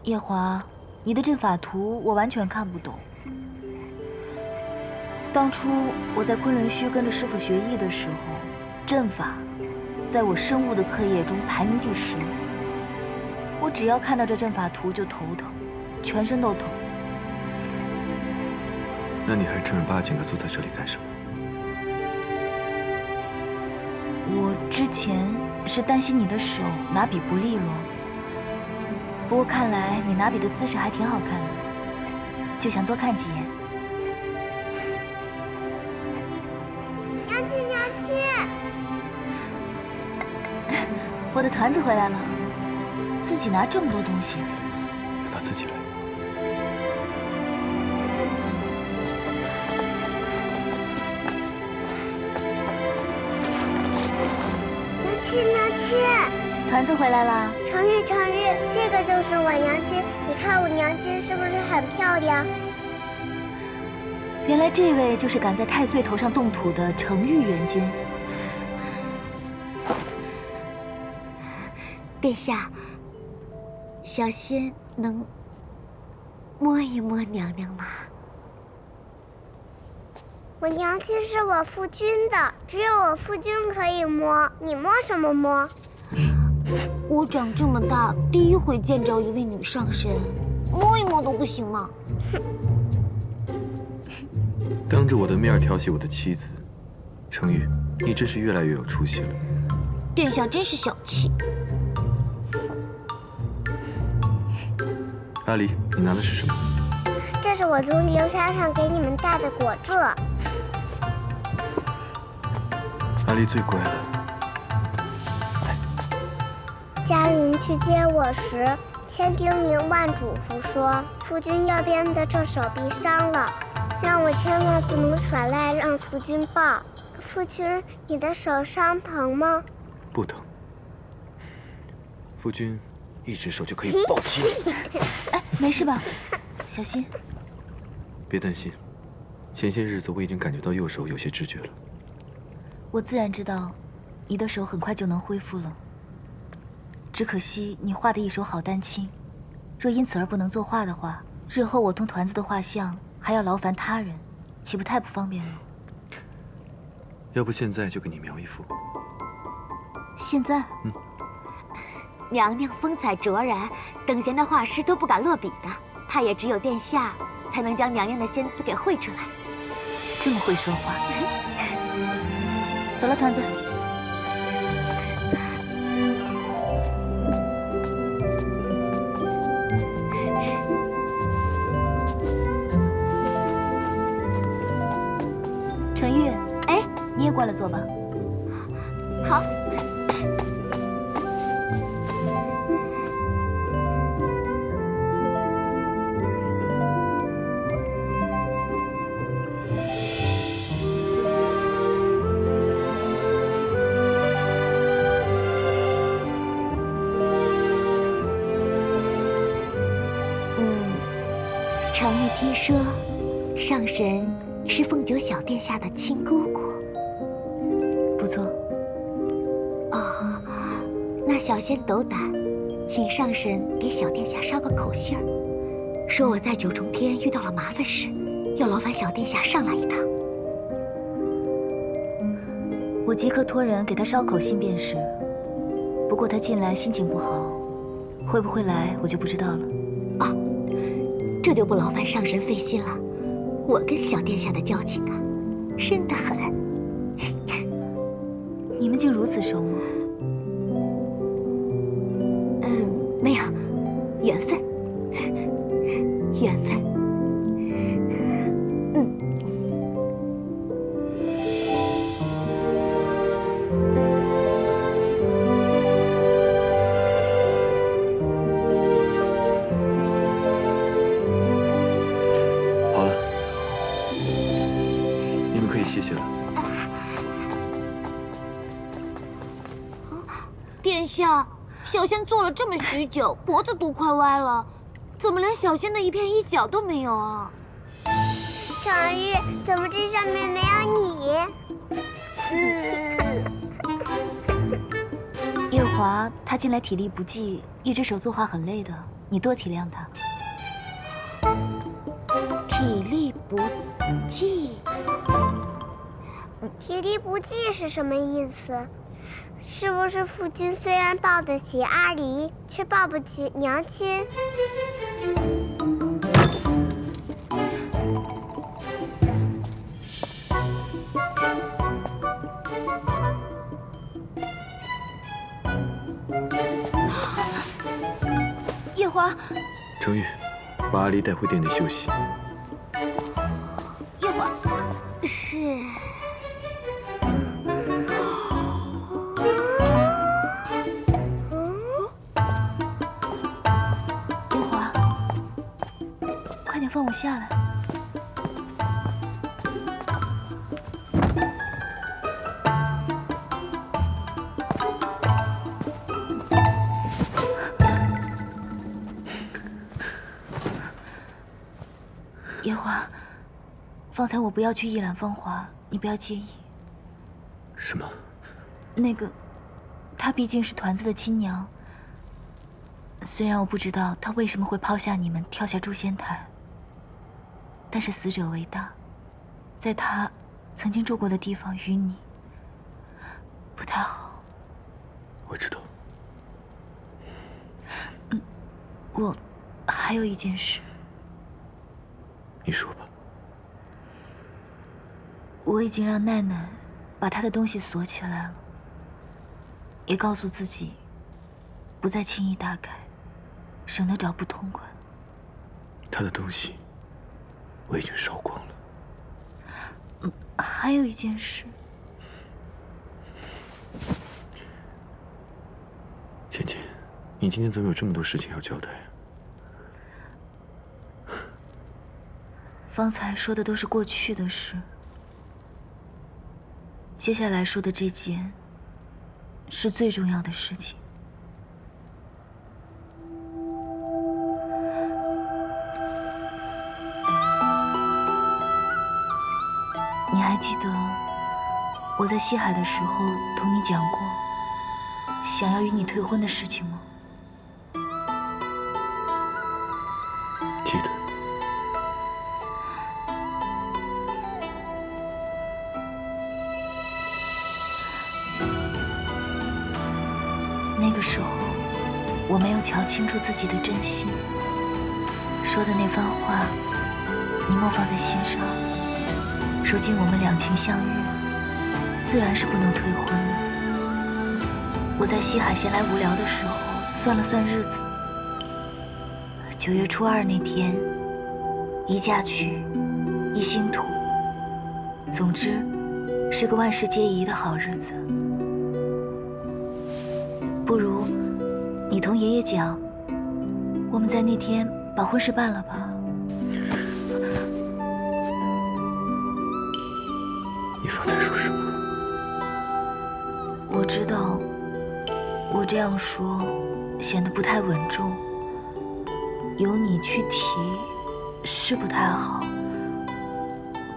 夜华，你的阵法图我完全看不懂。当初我在昆仑虚跟着师傅学艺的时候，阵法在我生物的课业中排名第10。我只要看到这阵法图就头疼，全身都疼。那你还正儿八经的坐在这里干什么？我之前是担心你的手拿笔不利落，不过看来你拿笔的姿势还挺好看的，就想多看几眼。娘亲，娘亲，我的团子回来了，自己拿这么多东西，让他自己来。娘亲，娘亲，团子回来啦！程玉，程玉，这个就是我娘亲，你看我娘亲是不是很漂亮？原来这位就是敢在太岁头上动土的程玉元君。殿下，小仙能摸一摸娘娘吗？我娘亲是我夫君的，只有我夫君可以摸，你摸什么摸？我长这么大，第一回见着一位女上神，摸一摸都不行吗？当着我的面调戏我的妻子，程玉，你真是越来越有出息了。殿下真是小气。阿离，你拿的是什么？这是我从灵山上给你们带的果蔗。阿离最乖了。家人去接我时，千叮咛万嘱咐说，夫君腰边的这手臂伤了，让我千万不能耍赖让夫君抱。夫君，你的手伤疼吗？不疼。夫君一只手就可以抱起你。哎，没事吧？小心。别担心，前些日子我已经感觉到右手有些知觉了。我自然知道，你的手很快就能恢复了。只可惜你画的一手好丹青，若因此而不能作画的话，日后我同团子的画像还要劳烦他人，岂不太不方便了？要不现在就给你描一幅。现在？娘娘风采卓然，等闲的画师都不敢落笔的，怕也只有殿下才能将娘娘的仙姿给绘出来。这么会说话。走了，团子。陈玉，哎，你也过来坐吧。好。程玉听说，上神是凤九小殿下的亲姑姑。不错。哦，那小仙斗胆，请上神给小殿下捎个口信儿，说我在九重天遇到了麻烦事，要劳烦小殿下上来一趟。我即刻托人给他捎口信便是。不过他近来心情不好，会不会来我就不知道了。哦，这就不劳烦上神费心了。我跟小殿下的交情啊，深得很。你们竟如此熟吗？没有，缘分，缘分。好了，你们可以歇歇了。殿下，小仙坐了这么许久，脖子都快歪了，怎么连小仙的一片衣角都没有啊？程玉，怎么这上面没有你？夜华他近来体力不济，一只手作画很累的。你多体谅他。体力不济，体力不济是什么意思？是不是夫君虽然抱得起阿离，却抱不起娘亲？夜华，程玉，把阿离带回店内休息。夜华，是。夜华，快点放我下来。夜华，方才我不要去一览芳华，你不要介意。什么？那个，她毕竟是团子的亲娘。虽然我不知道她为什么会抛下你们，跳下诛仙台，但是死者为大，在她曾经住过的地方与你不太好。我知道。我还有一件事。你说吧。我已经让奈奈把她的东西锁起来了，也告诉自己不再轻易打开，省得找不痛快。她的东西我已经烧光了。还有一件事。芊芊，你今天怎么有这么多事情要交代啊？方才说的都是过去的事，接下来说的这件是最重要的事情。你还记得我在西海的时候同你讲过想要与你退婚的事情吗？记得。那个时候，我没有瞧清楚自己的真心，说的那番话，你莫放在心上。如今我们两情相悦，自然是不能退婚的。我在西海闲来无聊的时候，算了算日子，9月初2那天，一嫁娶，一兴土，总之，是个万事皆宜的好日子。不如，你同爷爷讲，我们在那天把婚事办了吧。你方才说什么？我知道，我这样说显得不太稳重，由你去提是不太好。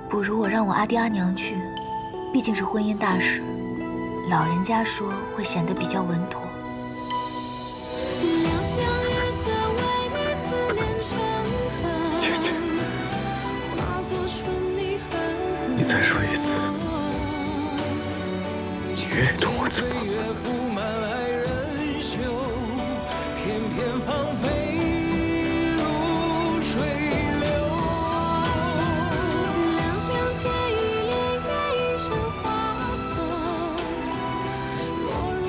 不如我让我阿爹阿娘去，毕竟是婚姻大事，老人家说会显得比较稳妥。芊芊，你再说一次，你愿意同我走吗？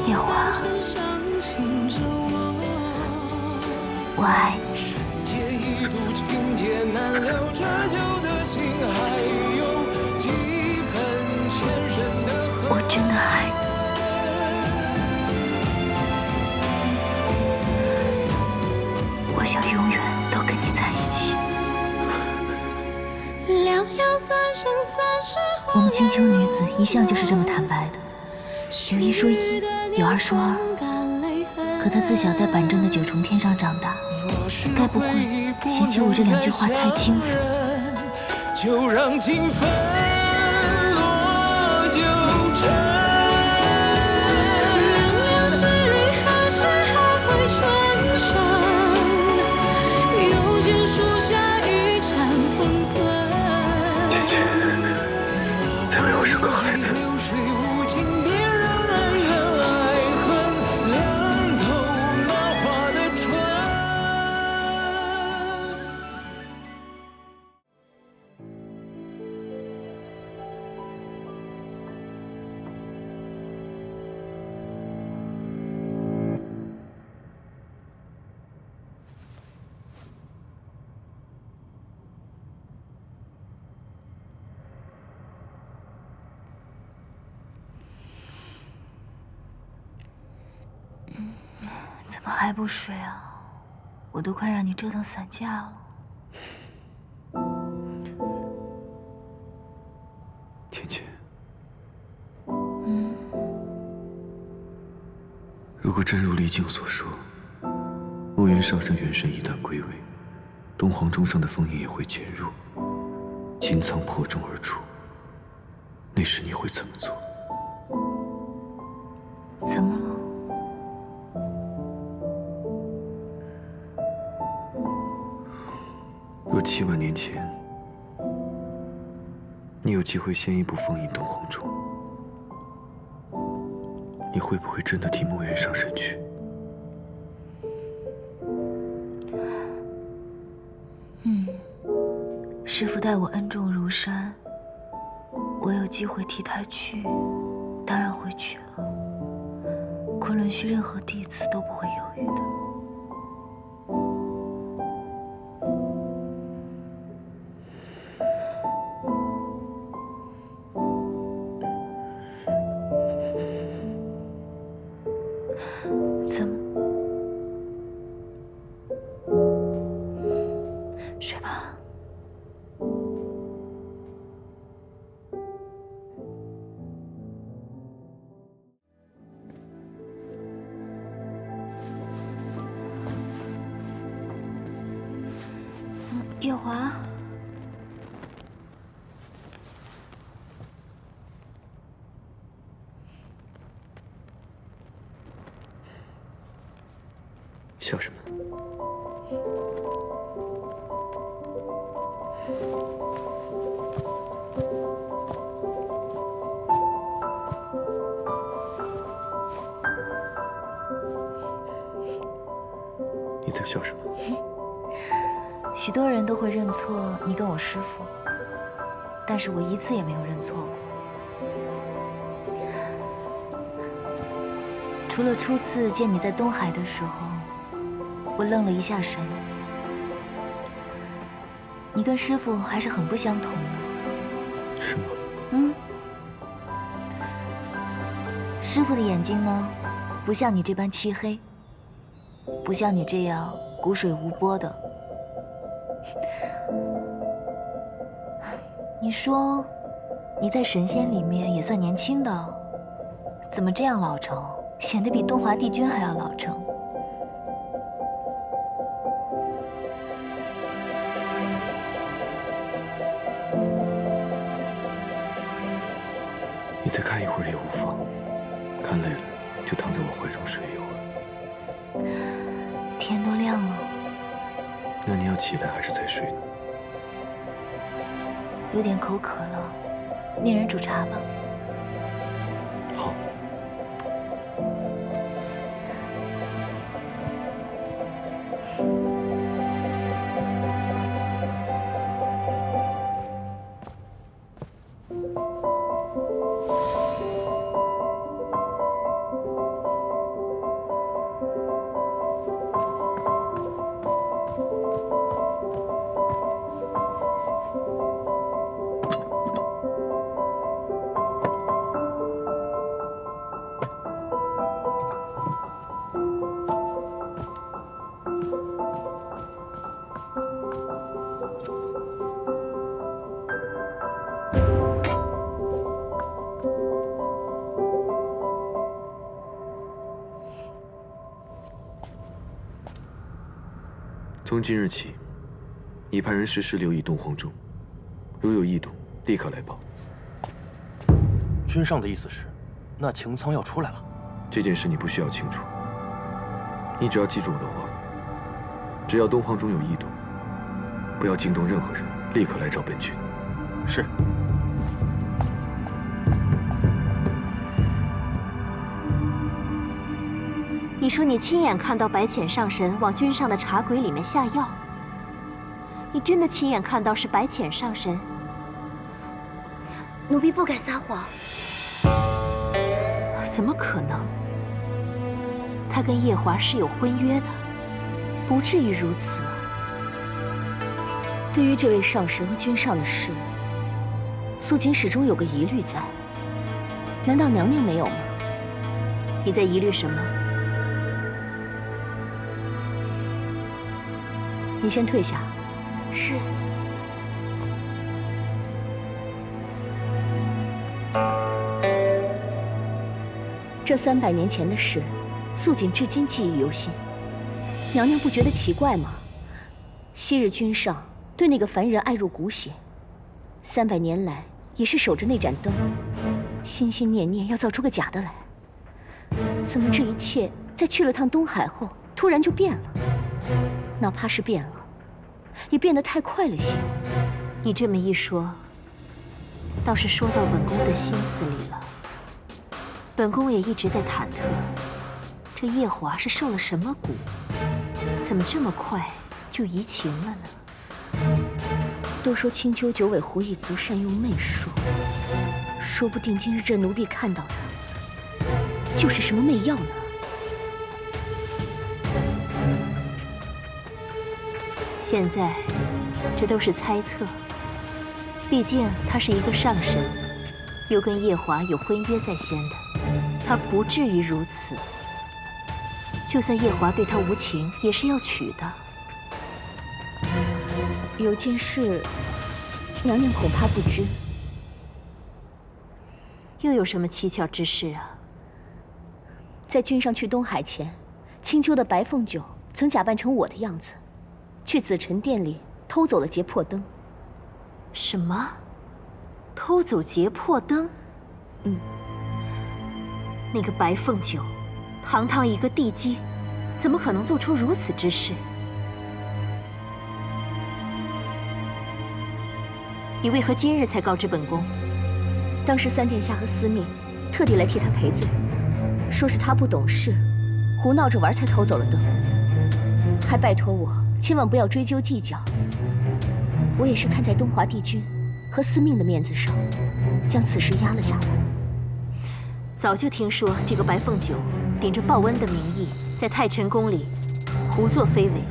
夜华，我爱你。我真的爱你。我想永远都跟你在一起。我们青丘女子一向就是这么坦白的，有一说一，有二说二。可她自小在板正的9重天上长大，该不会嫌弃我这2句话太轻浮？就让情分落九尘，凉凉是雨，何时还会春生？怎么还不睡啊？我都快让你折腾散架了。芊芊，嗯，如果真如李靖所说，墨渊上神元神一旦归位，东皇钟上的封印也会减弱，金苍破钟而出，那时你会怎么做？怎么了？若7万年前，你有机会先一步封印东皇钟，你会不会真的替墨渊上神去？师父待我恩重如山，我有机会替他去，当然会去了。昆仑虚任何弟子都不会犹豫的。怎么？睡吧。夜华，笑什么？你在笑什么？许多人都会认错你跟我师父，但是我一次也没有认错过。除了初次见你在东海的时候，我愣了一下神。你跟师父还是很不相同的。是吗？嗯。师父的眼睛呢，不像你这般漆黑，不像你这样谷水无波的。你说你在神仙里面也算年轻的，怎么这样老成，显得比东华帝君还要老成？你再看一会儿也无妨，看累了就躺在我怀中睡一会儿。天都亮了。那你要起来还是再睡呢？有点口渴了，命人煮茶吧。好。从今日起，你派人时时留意东皇钟，如有异动，立刻来报。君上的意思是，那擎苍要出来了？这件事你不需要清楚，你只要记住我的话，只要东皇钟有异动，不要惊动任何人，立刻来找本君。是。你说你亲眼看到白浅上神往君上的茶鬼里面下药，你真的亲眼看到是白浅上神？奴婢不敢撒谎。怎么可能？他跟夜华是有婚约的，不至于如此啊。对于这位上神和君上的事，素锦始终有个疑虑在。难道娘娘没有吗？你在疑虑什么？你先退下。是。这300年前的事，素锦至今记忆犹新。娘娘不觉得奇怪吗？昔日君上对那个凡人爱入骨血，300年来也是守着那盏灯，心心念念要造出个假的来。怎么这一切在去了趟东海后，突然就变了？哪怕是变了，也变得太快了些。你这么一说，倒是说到本宫的心思里了。本宫也一直在忐忑，这夜华是受了什么蛊，怎么这么快就移情了呢？都说青丘九尾狐一族善用媚术，说不定今日这奴婢看到的，就是什么媚药呢？现在，这都是猜测。毕竟他是一个上神，又跟夜华有婚约在先的，他不至于如此。就算夜华对他无情，也是要娶的。有件事，娘娘恐怕不知。又有什么蹊跷之事啊？在君上去东海前，青丘的白凤九曾假扮成我的样子，去紫宸殿里偷走了劫魄灯。什么？偷走劫魄灯？那个白凤九，堂堂一个帝姬，怎么可能做出如此之事？你为何今日才告知本宫？当时三殿下和司命特地来替他赔罪，说是他不懂事，胡闹着玩才偷走了灯，还拜托我千万不要追究计较。我也是看在东华帝君和司命的面子上，将此事压了下来。早就听说这个白凤九顶着报恩的名义，在太晨宫里胡作非为，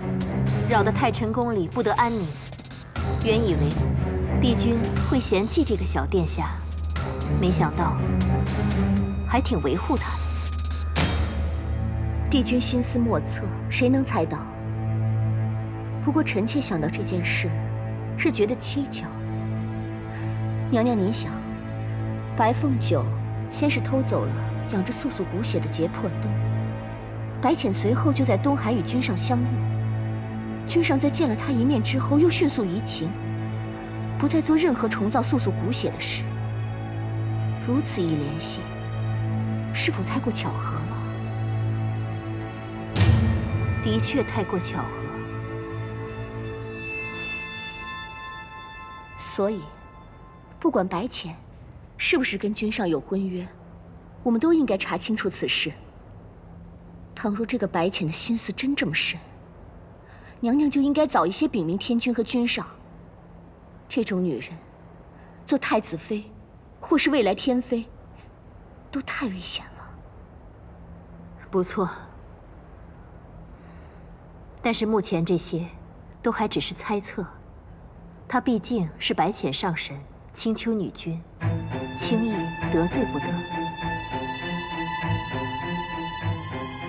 扰得太晨宫里不得安宁。原以为帝君会嫌弃这个小殿下，没想到还挺维护他的。帝君心思莫测，谁能猜到？不过臣妾想到这件事，是觉得蹊跷。娘娘，您想，白凤九先是偷走了养着素素骨血的劫魄灯，白浅随后就在东海与君上相遇。君上在见了他一面之后，又迅速移情，不再做任何重造素素骨血的事。如此一联系，是否太过巧合了？的确太过巧合。所以，不管白浅是不是跟君上有婚约，我们都应该查清楚此事。倘若这个白浅的心思真这么深，娘娘就应该早一些禀明天君和君上。这种女人，做太子妃，或是未来天妃，都太危险了。不错，但是目前这些都还只是猜测。她毕竟是白浅上神、青丘女君，轻易得罪不得。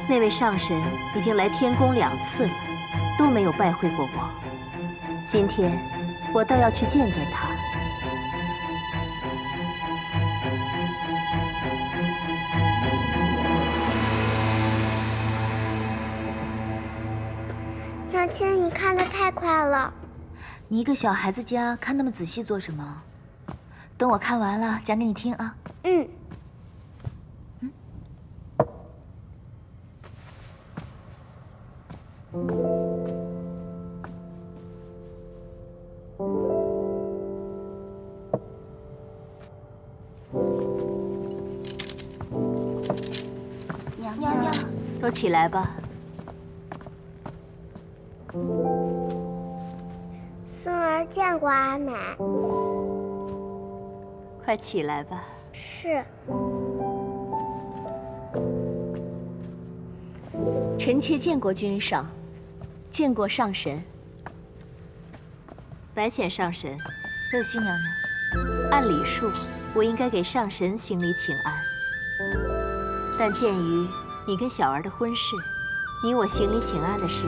那位上神已经来天宫2次了，都没有拜会过我。今天我倒要去见见他。娘亲，你看得太快了。你一个小孩子家看那么仔细做什么？等我看完了讲给你听啊。娘娘，都起来吧。孙儿见过阿奶。快起来吧。是。臣妾见过君上，见过上神。白浅上神，乐须娘娘，按礼数，我应该给上神行礼请安。但鉴于你跟小儿的婚事，你我行礼请安的事，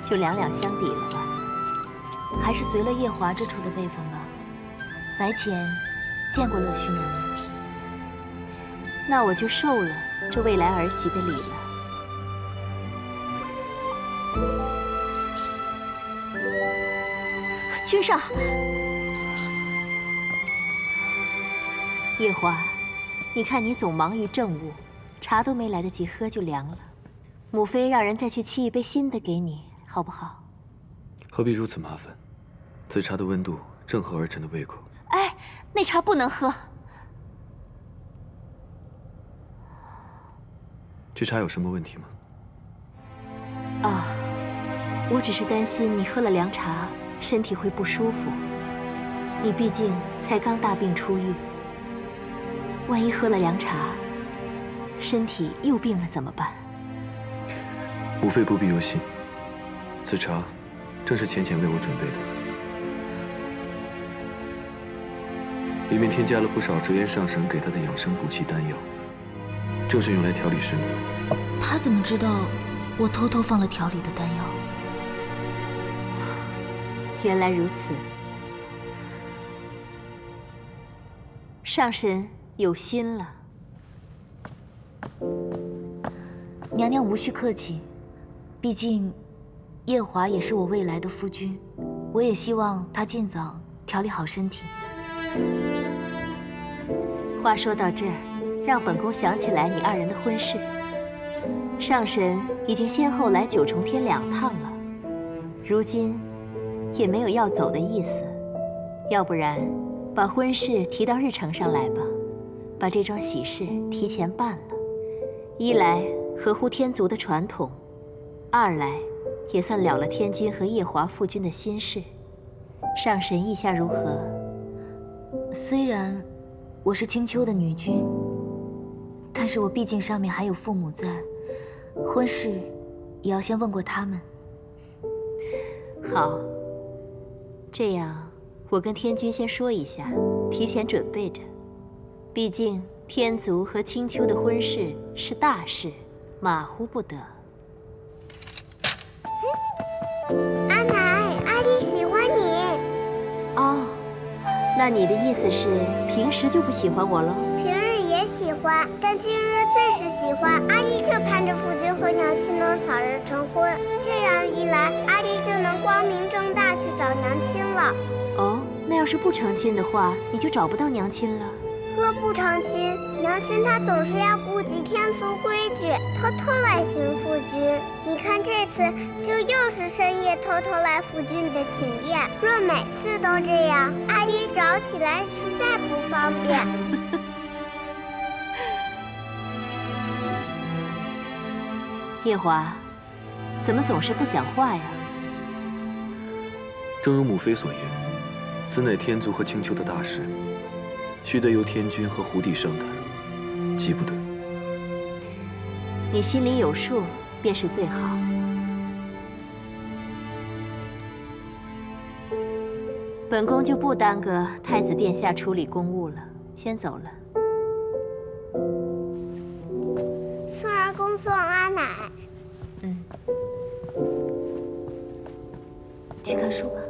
就两两相抵了吧。还是随了夜华这处的辈分吧。白前见过乐须娘娘。那我就受了这未来儿媳的礼了。君上，夜华，你看你总忙于政务，茶都没来得及喝就凉了。母妃让人再去沏一杯新的给你，好不好？何必如此麻烦？此茶的温度正合儿臣的胃口。哎，那茶不能喝。这茶有什么问题吗？啊，我只是担心你喝了凉茶，身体会不舒服。你毕竟才刚大病初愈，万一喝了凉茶，身体又病了怎么办？母妃不必忧心，此茶正是浅浅为我准备的，里面添加了不少折颜上神给他的养生补气丹药，正是用来调理身子的。他怎么知道我偷偷放了调理的丹药？原来如此，上神有心了。娘娘无需客气，毕竟夜华也是我未来的夫君，我也希望他尽早调理好身体。话说到这儿，让本宫想起来你二人的婚事。上神已经先后来九重天2趟了，如今也没有要走的意思。要不然，把婚事提到日程上来吧，把这桩喜事提前办了。一来合乎天族的传统，二来也算了了天君和夜华父君的心事。上神意下如何？虽然我是青丘的女君，但是我毕竟上面还有父母在，婚事也要先问过他们。好，这样我跟天君先说一下，提前准备着。毕竟天族和青丘的婚事是大事，马虎不得。阿奶，阿弟喜欢你。哦，那你的意思是平时就不喜欢我喽？平日也喜欢，但今日最是喜欢。阿弟就盼着夫君和娘亲能早日成婚，这样一来，阿弟就能光明正大去找娘亲了。哦，那要是不成亲的话，你就找不到娘亲了。若不成亲，娘亲她总是要顾及天族规矩，偷偷来寻夫君。你看这次就又是深夜偷偷来夫君的寝殿。若每次都这样，阿弟找起来实在不方便。夜华，怎么总是不讲话呀？正如母妃所言，此乃天族和青丘的大事，须得由天君和胡帝商谈，急不得。你心里有数便是最好。本宫就不耽搁太子殿下处理公务了，先走了。送儿恭送阿奶。去看书吧。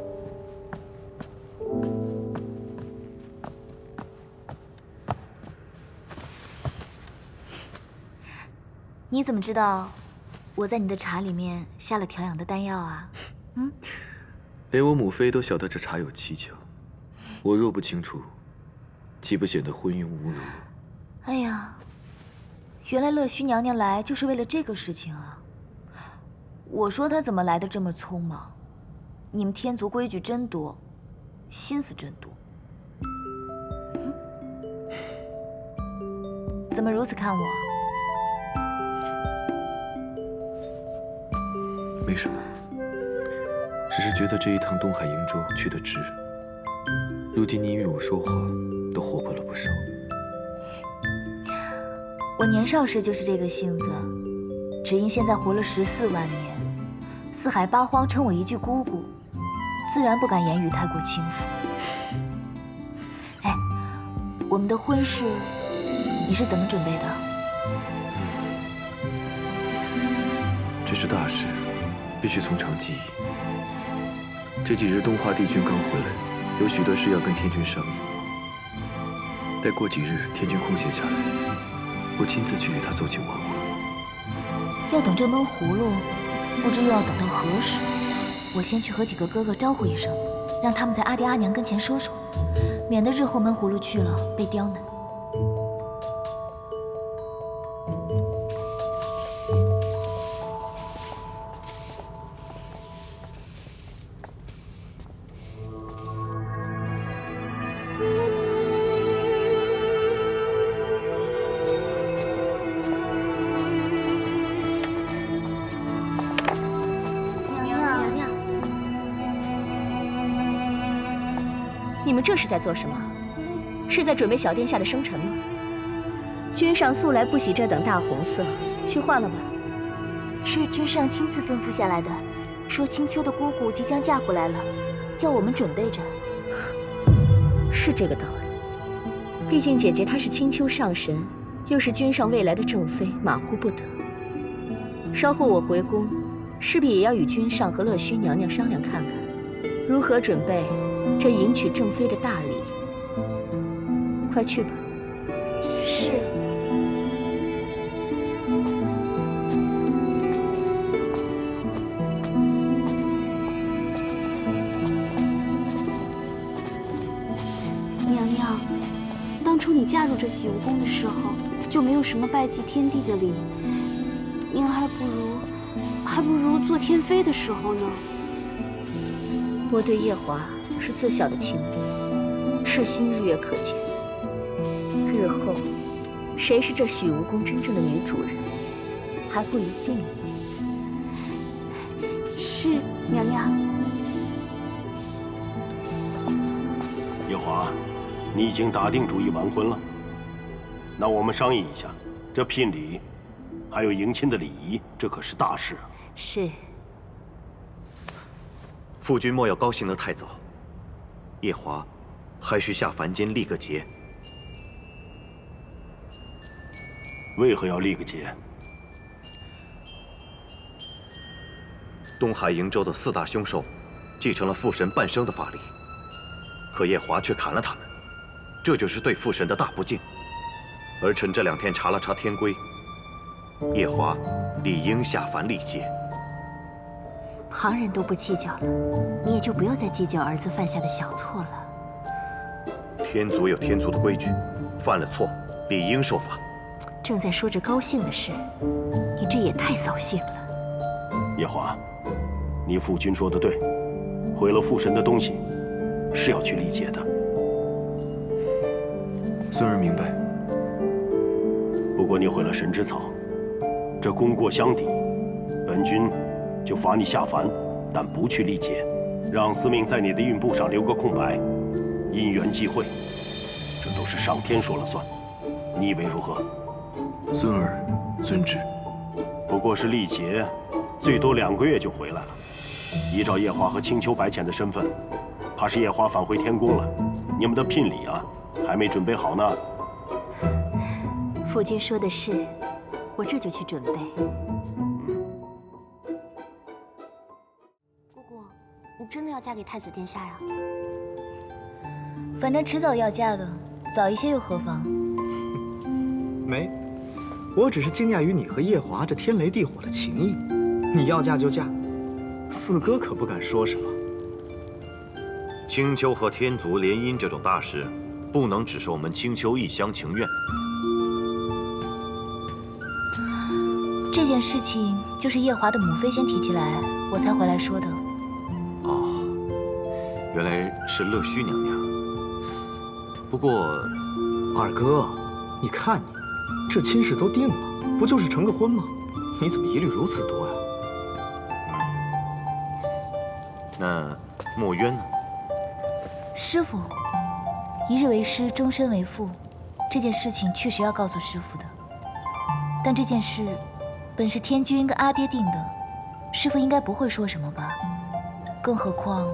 你怎么知道我在你的茶里面下了调养的丹药啊？连我母妃都晓得这茶有蹊跷，我若不清楚，岂不显得昏庸无能？哎呀，原来乐须娘娘来就是为了这个事情啊！我说她怎么来的这么匆忙？你们天族规矩真多，心思真多。怎么如此看我？没什么，只是觉得这一趟东海瀛洲去得值。如今你与我说话，都活泼了不少。我年少时就是这个性子，只因现在活了14万年，四海八荒称我一句姑姑，自然不敢言语太过轻浮。哎，我们的婚事你是怎么准备的？这是大事，必须从长计议。这几日东华帝君刚回来，有许多事要跟天君商议。待过几日，天君空闲下来，我亲自去与他奏请王婚。要等这闷葫芦，不知又要等到何时。我先去和几个哥哥招呼一声，让他们在阿爹阿娘跟前说说，免得日后闷葫芦去了被刁难。你们这是在做什么？是在准备小殿下的生辰吗？君上素来不喜这等大红色，去换了吧。是君上亲自吩咐下来的，说青丘的姑姑即将嫁过来了，叫我们准备着。是这个道理。毕竟姐姐她是青丘上神，又是君上未来的正妃，马虎不得。稍后我回宫，势必也要与君上和乐须娘娘商量看看，如何准备这迎娶正妃的大礼。快去吧。是。娘娘，当初你嫁入这洗梧宫的时候，就没有什么拜祭天地的礼，您还不如做天妃的时候呢。我对夜华是自小的情侣，赤心日月可见。日后谁是这洗梧宫真正的女主人，还不一定呢。是，娘娘。夜华，你已经打定主意完婚了？那我们商议一下，这聘礼，还有迎亲的礼仪，这可是大事啊。是。父君莫要高兴得太早，夜华还需下凡间历个劫。为何要历个劫？东海瀛州的4大凶兽，继承了父神半生的法力，可夜华却砍了他们，这就是对父神的大不敬。儿臣这2天查了查天规，夜华理应下凡历劫。旁人都不计较了，你也就不要再计较儿子犯下的小错了。天族有天族的规矩，犯了错理应受罚。正在说着高兴的事，你这也太扫兴了。夜华，你父君说的对，毁了父神的东西，是要去历劫的。孙儿明白。不过你毁了神之草，这功过相抵，本君就罚你下凡，但不去历劫，让司命在你的运部上留个空白，因缘际会，这都是上天说了算，你以为如何？孙儿遵旨。不过是历劫，最多2个月就回来了。依照夜华和青丘白浅的身份，怕是夜华返回天宫了。你们的聘礼啊，还没准备好呢。父君说的是，我这就去准备。姑姑，你真的要嫁给太子殿下呀？反正迟早要嫁的，早一些又何妨？没，我只是惊讶于你和夜华这天雷地火的情谊。你要嫁就嫁，四哥可不敢说什么。青丘和天族联姻这种大事，不能只是我们青丘一厢情愿。这件事情就是夜华的母妃先提起来，我才回来说的。哦，原来是乐须娘娘。不过，二哥，你看你，这亲事都定了，不就是成个婚吗？你怎么疑虑如此多呀？那墨渊呢？师傅，一日为师，终身为父，这件事情确实要告诉师傅的。但这件事本是天君跟阿爹定的，师傅应该不会说什么吧？更何况，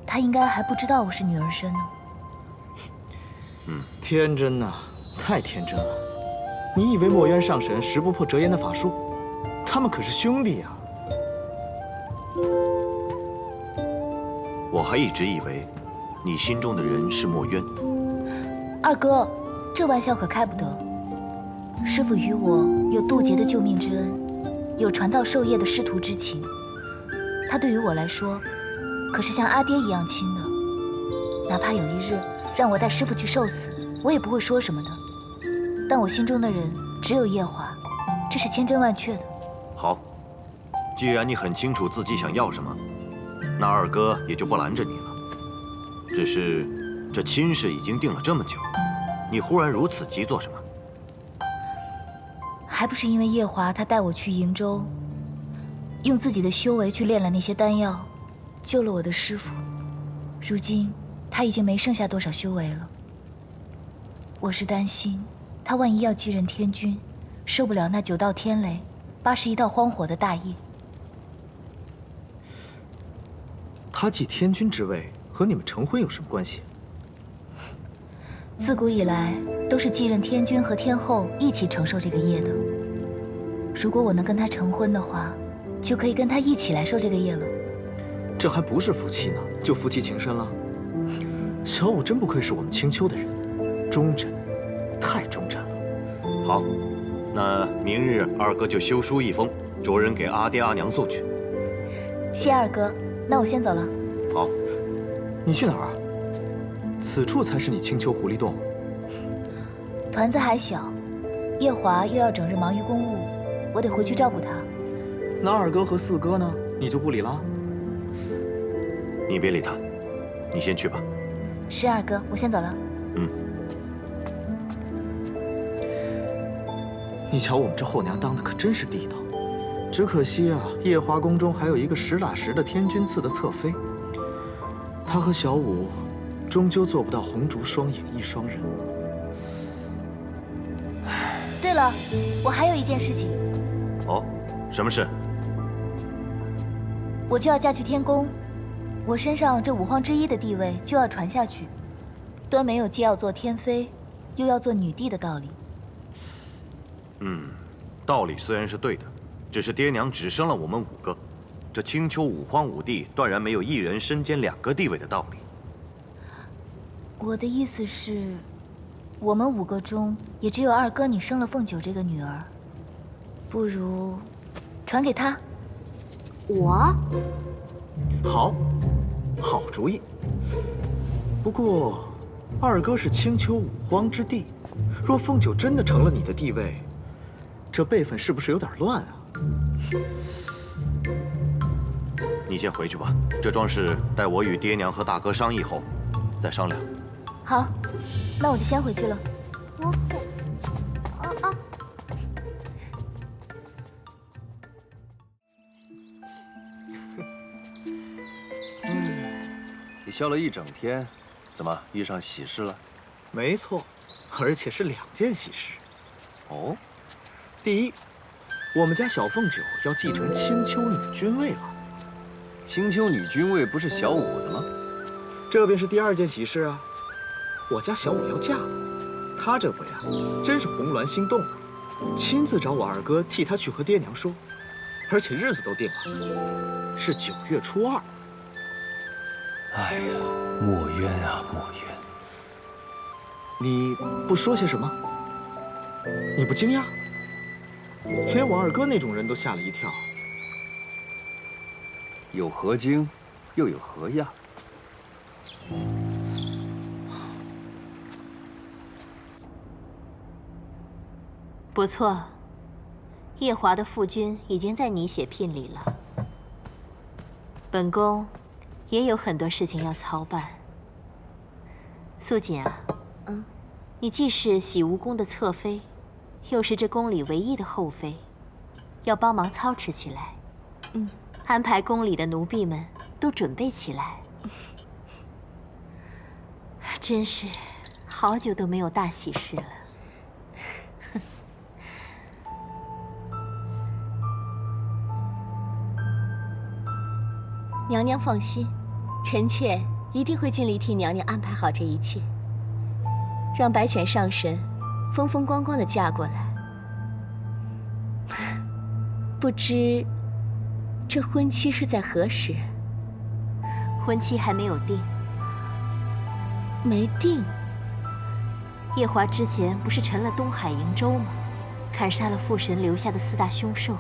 他应该还不知道我是女儿身呢。天真呐，太天真了！你以为墨渊上神识不破折颜的法术？他们可是兄弟呀！我还一直以为你心中的人是墨渊。二哥，这玩笑可开不得。师父与我有渡劫的救命之恩，有传道授业的师徒之情。他对于我来说，可是像阿爹一样亲的。哪怕有一日让我带师父去受死，我也不会说什么的。但我心中的人只有夜华，这是千真万确的。好，既然你很清楚自己想要什么，那二哥也就不拦着你了。只是这亲事已经定了这么久，你忽然如此急做什么？还不是因为夜华他带我去瀛州，用自己的修为去炼了那些丹药，救了我的师父。如今他已经没剩下多少修为了。我是担心他万一要继任天君，受不了那9道天雷、81道荒火的大业。他继天君之位和你们成婚有什么关系？自古以来都是继任天君和天后一起承受这个业的。如果我能跟他成婚的话，就可以跟他一起来受这个业了。这还不是夫妻呢，就夫妻情深了。小五真不愧是我们青丘的人，忠贞，太忠贞了。好，那明日二哥就修书一封，着人给阿爹阿娘送去。谢二哥，那我先走了。好，你去哪儿啊？此处才是你青丘狐狸洞。团子还小，夜华又要整日忙于公务，我得回去照顾他。那二哥和四哥呢？你就不理了？你别理他，你先去吧。是二哥，我先走了。嗯。你瞧我们这后娘当的可真是地道，只可惜啊，夜华宫中还有一个实打实的天君赐的侧妃，她和小五终究做不到红烛双影一双人。对了，我还有一件事情。哦，什么事？我就要嫁去天宫，我身上这5皇之一的地位就要传下去，端没有既要做天妃，又要做女帝的道理。道理虽然是对的，只是爹娘只生了我们5个，这青丘5皇5帝断然没有一人身兼2个地位的道理。我的意思是，我们5个中也只有二哥你生了凤九这个女儿，不如传给他。我？好，好主意。不过，二哥是青丘5皇之帝，若凤九真的成了你的地位，这辈分是不是有点乱啊？你先回去吧，这桩事待我与爹娘和大哥商议后再商量。好，那我就先回去了。你笑了一整天，怎么遇上喜事了？没错，而且是2件喜事。哦，第一，我们家小凤九要继承青丘女君位了。青丘女君位不是小五的吗？这便是第2件喜事啊！我家小五要嫁了，她这回啊，真是红鸾心动了，亲自找我二哥替她去和爹娘说，而且日子都定了，是9月初2。哎呀，墨渊啊，墨渊！你不说些什么？你不惊讶？连我二哥那种人都吓了一跳。有何惊，又有何讶？不错，夜华的父君已经在拟写聘礼了。本宫也有很多事情要操办。素锦啊，你既是洗梧宫的侧妃，又是这宫里唯一的后妃，要帮忙操持起来。安排宫里的奴婢们都准备起来。真是好久都没有大喜事了。娘娘放心，臣妾一定会尽力替娘娘安排好这一切，让白浅上神风风光光的嫁过来。不知这婚期是在何时？婚期还没有定。没定。夜华之前不是沉了东海瀛洲吗？砍杀了父神留下的4大凶兽，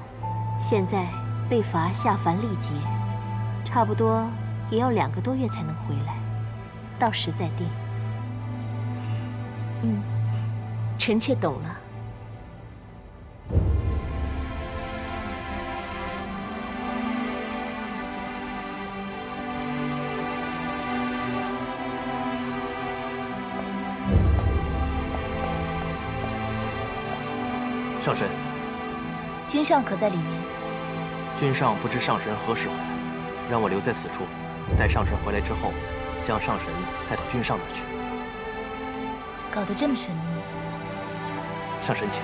现在被罚下凡历劫，差不多也要2个多月才能回来，到时再定。臣妾懂了。上神，君上可在里面？君上不知上神何时回来，让我留在此处，待上神回来之后，将上神带到君上那儿去。搞得这么神秘。上神请。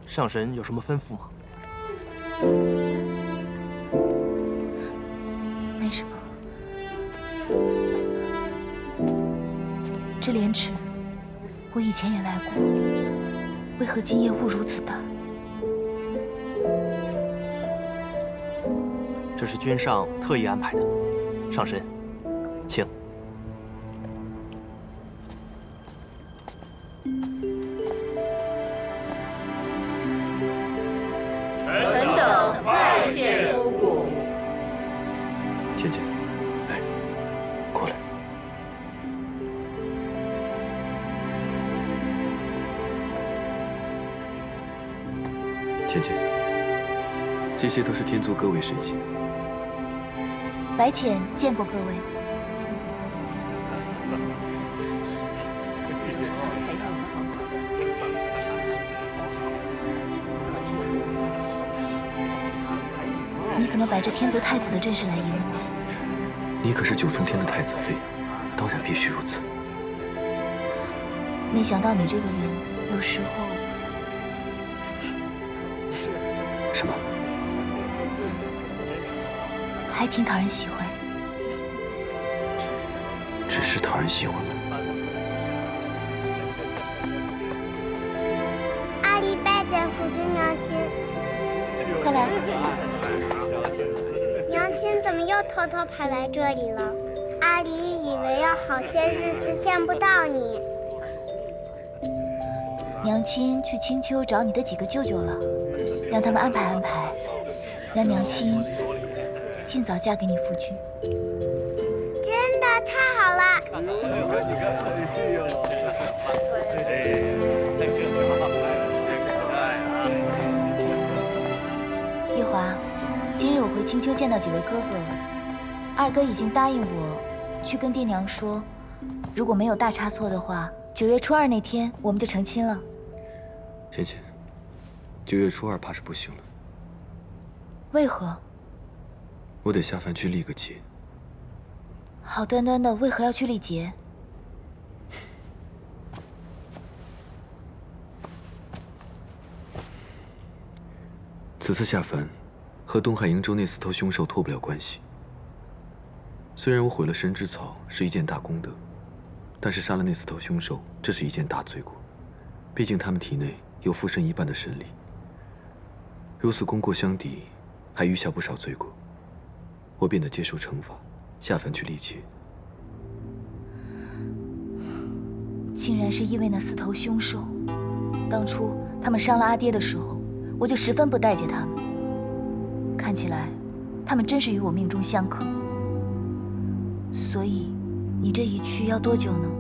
上神有什么吩咐吗？没什么。这莲池，我以前也来过，为何今夜雾如此大？这是君上特意安排的。上神，请。臣等拜见姑姑。芊芊，来，过来。芊芊，这些都是天族各位神仙。白浅见过各位。你怎么摆着天族太子的阵势来迎我？你可是9重天的太子妃，当然必须如此。没想到你这个人有时候……什么？还挺讨人喜欢。只是讨人喜欢吗？阿离拜见夫君娘亲。快来。娘亲怎么又偷偷跑来这里了？阿离以为要好些日子见不到你。娘亲去青丘找你的几个舅舅了，让他们安排安排，让娘亲尽早嫁给你夫君。真的太好了！夜华，今日我回青丘见到几位哥哥，二哥已经答应我去跟爹娘说，如果没有大差错的话，9月初2那天我们就成亲了。芊芊，9月初2怕是不行了。为何？我得下凡去历个劫。好端端的，为何要去历劫？此次下凡，和东海瀛洲那4头凶兽脱不了关系。虽然我毁了神之草是一件大功德，但是杀了那4头凶兽，这是一件大罪过。毕竟他们体内有父神一半的神力，如此功过相抵，还余下不少罪过。我便得接受惩罚，下凡去历劫。竟然是因为那4头凶兽。当初他们伤了阿爹的时候，我就十分不待见他们。看起来，他们真是与我命中相克。所以，你这一去要多久呢？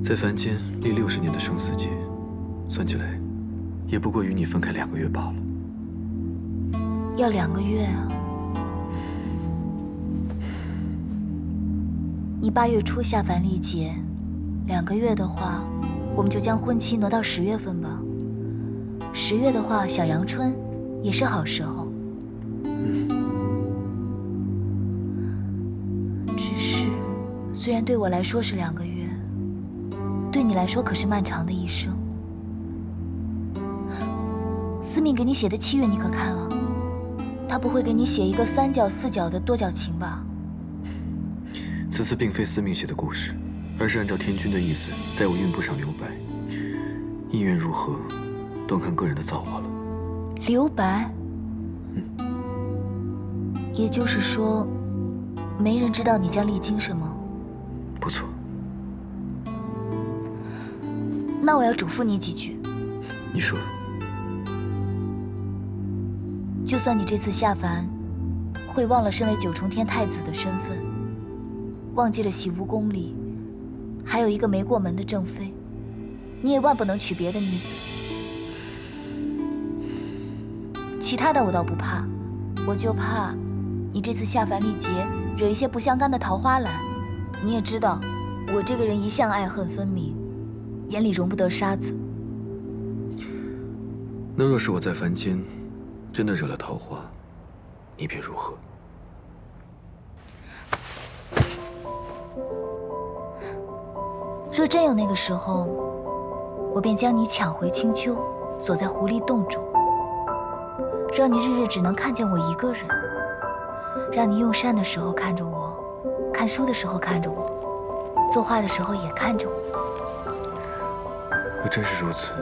在凡间历60年的生死劫，算起来，也不过与你分开2个月罢了。要2个月啊！你8月初下凡历劫，2个月的话，我们就将婚期挪到10月份吧。10月的话，小阳春也是好时候。只是，虽然对我来说是2个月，对你来说可是漫长的一生。司命给你写的契约你可看了？他不会给你写一个3角4角的多角情吧？此次并非司命写的故事，而是按照天君的意思，在我运部上留白。意愿如何，端看个人的造化了。留白？也就是说，没人知道你将历经什么？不错。那我要嘱咐你几句。你说。就算你这次下凡，会忘了身为9重天太子的身份，忘记了洗梧宫里还有一个没过门的正妃，你也万不能娶别的女子。其他的我倒不怕，我就怕你这次下凡历劫惹一些不相干的桃花来。你也知道，我这个人一向爱恨分明，眼里容不得沙子。那若是我在凡间真的惹了桃花，你便如何？若真有那个时候，我便将你抢回青丘，锁在狐狸洞中，让你日日只能看见我一个人，让你用膳的时候看着我，看书的时候看着我，作画的时候也看着我。若真是如此，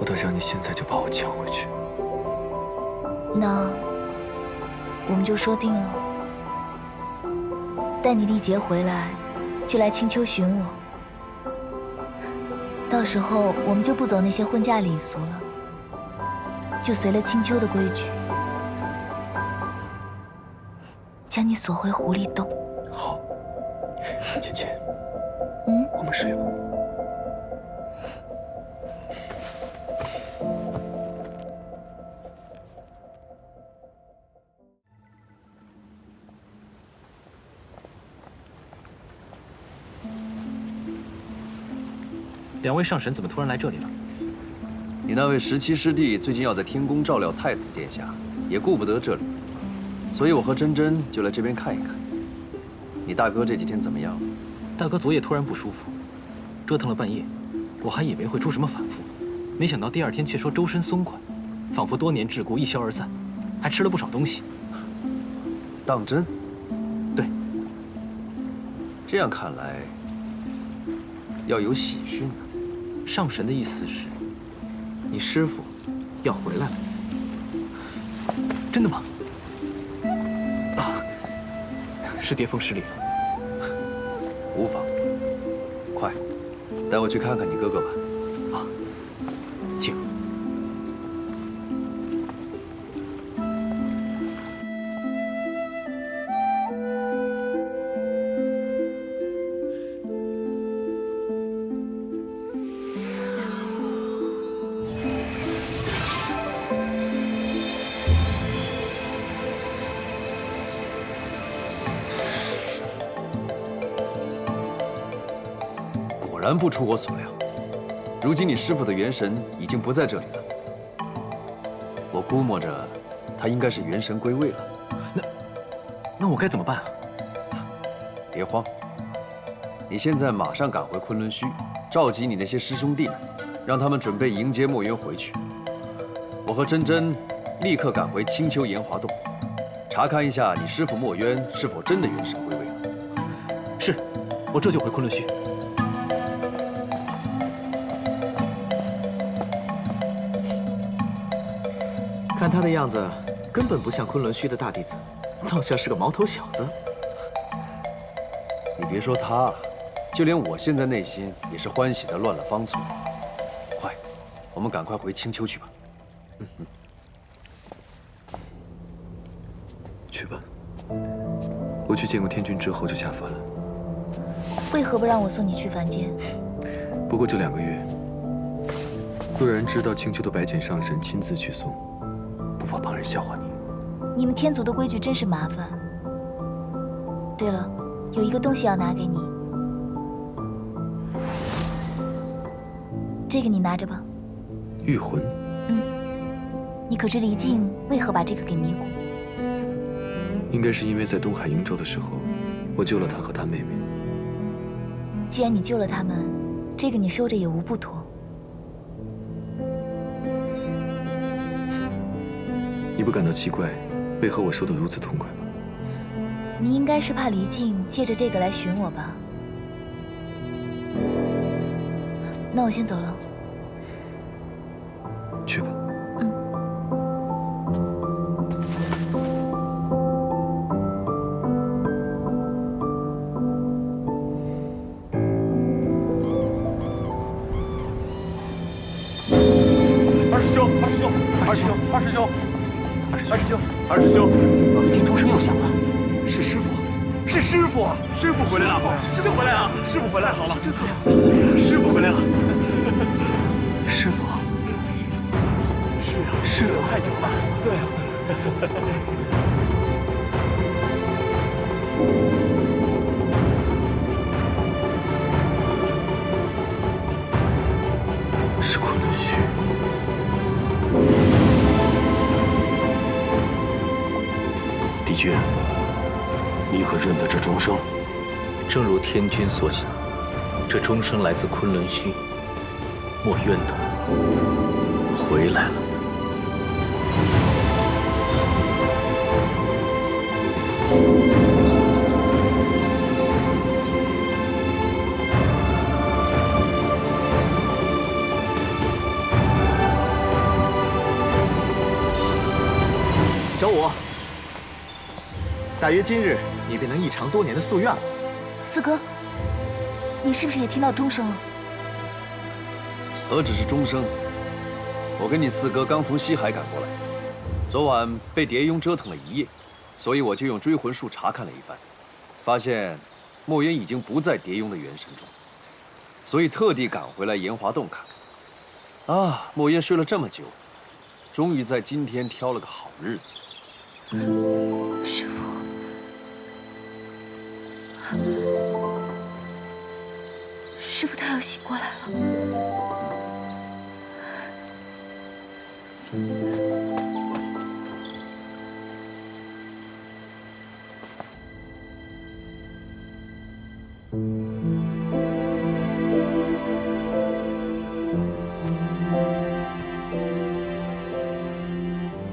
我倒想你现在就把我抢回去。那我们就说定了，待你历劫回来，就来青丘寻我。到时候我们就不走那些婚嫁礼俗了，就随了青丘的规矩，将你锁回狐狸洞。好，芊芊，我们睡吧。2位上神怎么突然来这里了？你那位17师弟最近要在天宫照料太子殿下，也顾不得这里，所以我和珍珍就来这边看一看。你大哥这几天怎么样？大哥昨夜突然不舒服，折腾了半夜，我还以为会出什么反复，没想到第2天却说周身松快，仿佛多年桎梏一消而散，还吃了不少东西。当真？对。这样看来，要有喜讯啊。上神的意思是，你师父要回来了。真的吗？啊，是跌风失礼了。无妨，快，带我去看看你哥哥吧。啊，请。果然不出我所料，如今你师父的元神已经不在这里了。我估摸着，他应该是元神归位了。那我该怎么办啊？别慌，你现在马上赶回昆仑虚，召集你那些师兄弟们，让他们准备迎接墨渊回去。我和珍珍立刻赶回青丘炎华洞，查看一下你师父墨渊是否真的元神归位了。是，我这就回昆仑虚。看他的样子，根本不像昆仑虚的大弟子，倒像是个毛头小子。你别说他，就连我现在内心也是欢喜的乱了方寸。我们赶快回青丘去吧。去吧。我去见过天君之后就下凡了。为何不让我送你去凡间？不过就2个月。若有人知道青丘的白浅上神亲自去送，不怕旁人笑话你。你们天族的规矩真是麻烦。对了，有一个东西要拿给你，这个你拿着吧。御魂。你可知离境为何把这个给迷谷？应该是因为在东海瀛洲的时候，我救了他和他妹妹。既然你救了他们，这个你收着也无不妥。你不感到奇怪，为何我收得如此痛快吗？你应该是怕离境借着这个来寻我吧？那我先走了。去吧。二师兄，一听钟声又响了，是师傅，是师傅啊！师傅回来了，师傅回来了，师傅回来好了，这太好了，师傅回来了，师傅，是啊，师傅太久了，对啊。是昆仑虚。帝君，你可认得这钟声？正如天君所想，这钟声来自昆仑虚。墨渊的回来了。小五，大约今日你便能一偿多年的夙愿了。四哥，你是不是也听到钟声了？何止是钟声，我跟你四哥刚从西海赶过来，昨晚被蝶雍折腾了一夜，所以我就用追魂术查看了一番，发现墨渊已经不在蝶雍的元神中，所以特地赶回来炎华洞看看。啊，墨渊睡了这么久，终于在今天挑了个好日子。师父，师父他要醒过来了。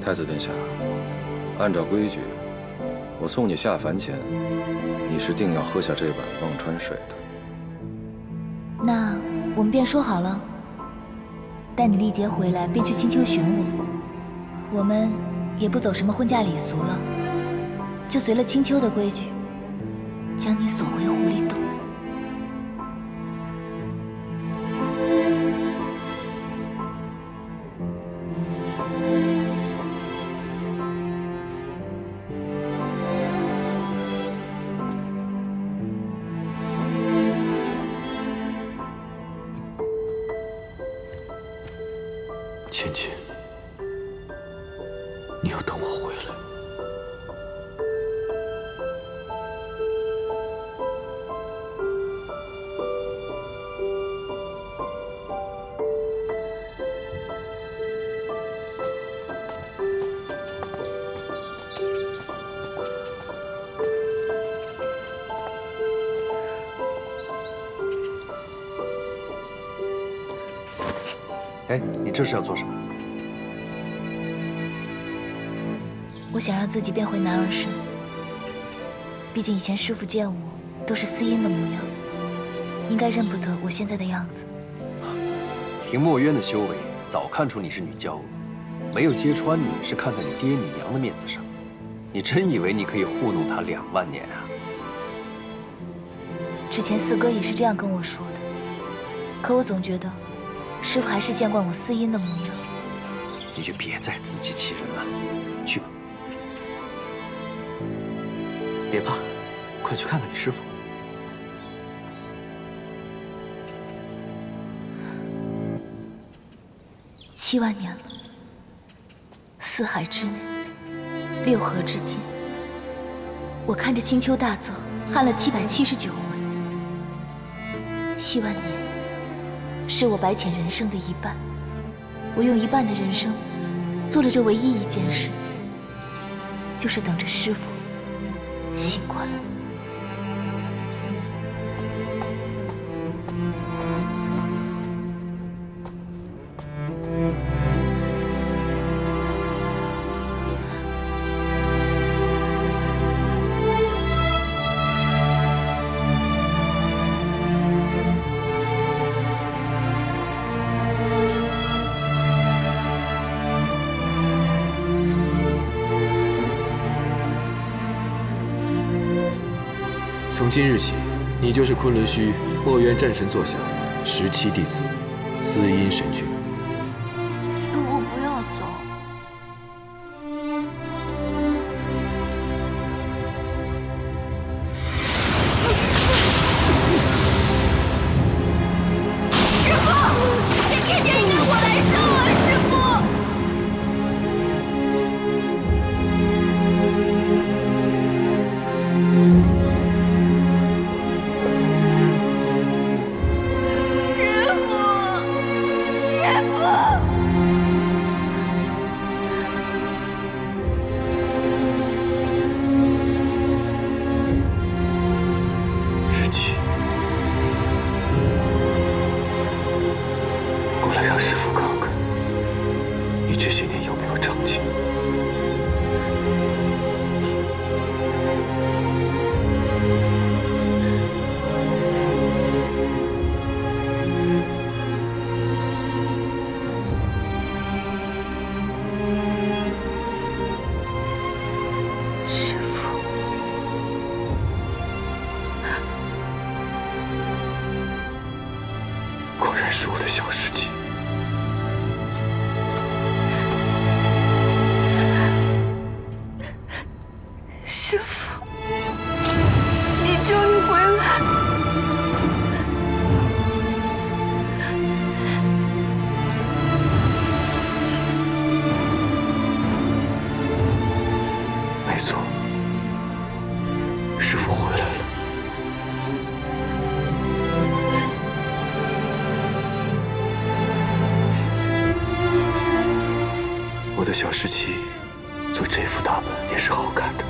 太子殿下，按照规矩，我送你下凡前，你是定要喝下这碗忘川水的。那我们便说好了，待你历劫回来，便去青丘寻我。我们也不走什么婚嫁礼俗了，就随了青丘的规矩，将你锁回狐狸洞。芊芊，你要等我回来。哎，你这是要做什么？我想让自己变回男儿身。毕竟以前师父见我都是司音的模样，应该认不得我现在的样子。凭墨渊的修为，早看出你是女娇娥，没有揭穿你是看在你爹你娘的面子上。你真以为你可以糊弄他2万年啊？之前四哥也是这样跟我说的，可我总觉得师傅还是见惯我司音的模样。你就别再自欺欺人了，去吧。别怕，快去看看你师傅。7万年了，四海之内，六合之境，我看着青丘大作喊了779回。7万年，是我白浅人生的一半。我用一半的人生，做了这唯一一件事，就是等着师傅醒过来。从今日起，你就是昆仑虚墨渊战神座下17弟子，司音神君。师傅不要走。师傅，这天天引我来生啊，师傅！过来让师父看看，你这些年有没有长进。师父，果然是我的小师姐。师父，你终于回来。没错，师父回来了。我的小师妻做这副打扮也是好看的。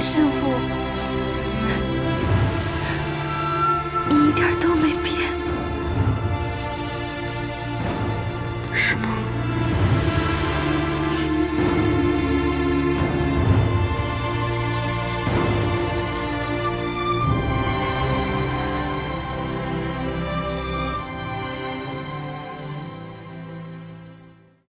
师傅。